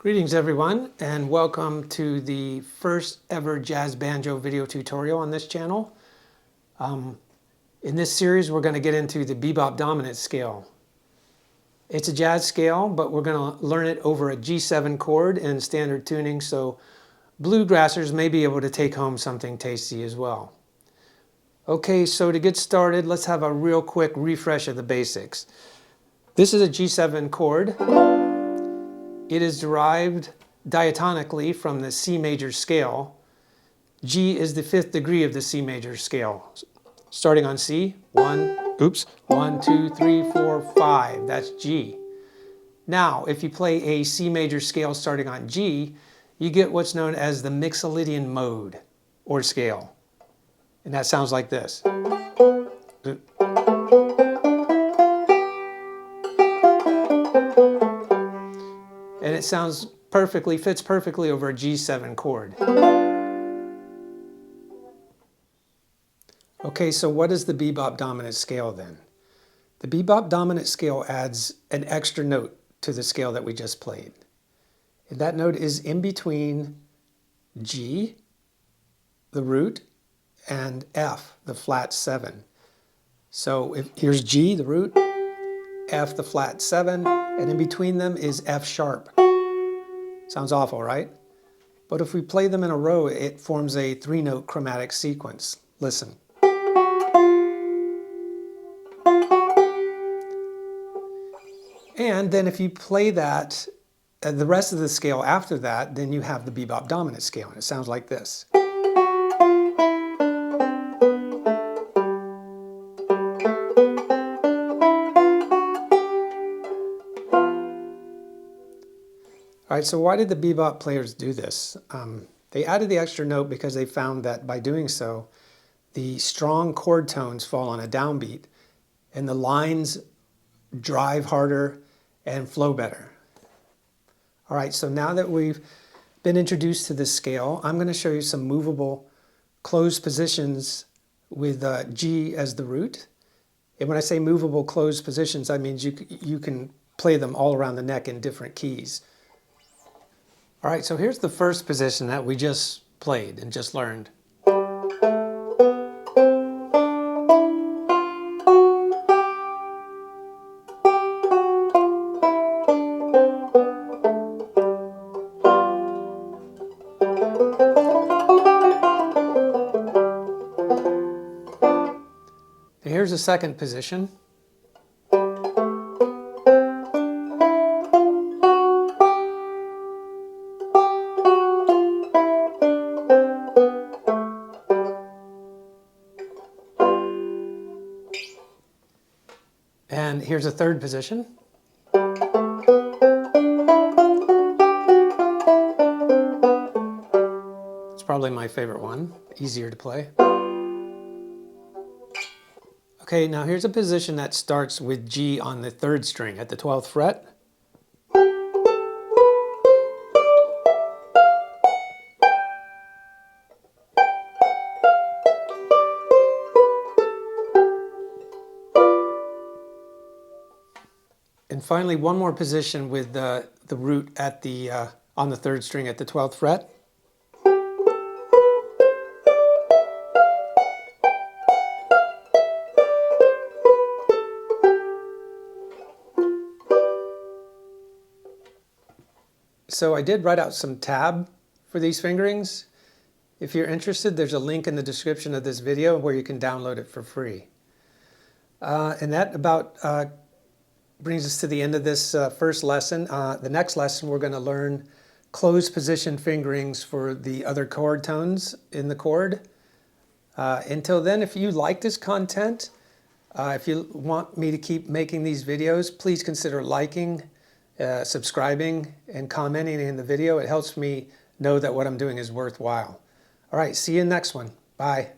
Greetings everyone, and welcome to the first ever jazz banjo video tutorial on this channel. In this series we're going to get into the Bebop Dominant Scale. It's a jazz scale, but we're going to learn it over a G7 chord in standard tuning, so bluegrassers may be able to take home something tasty as well. Okay, so to get started, let's have a real quick refresh of the basics. This is a G7 chord. It is derived diatonically from the C major scale. G is the 5th degree of the C major scale. Starting on C, 1, 2, 3, 4, 5, that's G. Now, if you play a C major scale starting on G, you get what's known as the Mixolydian mode or scale. And that sounds like this. And it sounds perfectly, fits perfectly over a G7 chord. Okay, so what is the Bebop Dominant Scale then? The Bebop Dominant Scale adds an extra note to the scale that we just played. And that note is in between G, the root, and F, the flat 7. So here's G, the root, F, the flat 7, and in between them is F sharp. Sounds awful, right? But if we play them in a row, it forms a 3-note chromatic sequence. Listen. And then if you play that, the rest of the scale after that, then you have the Bebop Dominant Scale, and it sounds like this. All right, so why did the bebop players do this? They added the extra note because they found that by doing so, the strong chord tones fall on a downbeat, and the lines drive harder and flow better. All right, so now that we've been introduced to this scale, I'm going to show you some movable closed positions with G as the root. And when I say movable closed positions, that means you can play them all around the neck in different keys. All right, so here's the first position that we just played and just learned. Here's the second position. And here's a third position. It's probably my favorite one, easier to play. Okay, now here's a position that starts with G on the 3rd string at the 12th fret. And finally, one more position with the root at the on the 3rd string at the 12th fret. So I did write out some tab for these fingerings. If you're interested, there's a link in the description of this video where you can download it for free. And that about brings us to the end of this first lesson. The next lesson we're going to learn closed position fingerings for the other chord tones in the chord. Until then, if you like this content, if you want me to keep making these videos, please consider liking, subscribing, and commenting in the video. It helps me know that what I'm doing is worthwhile. All right, see you in the next one. Bye.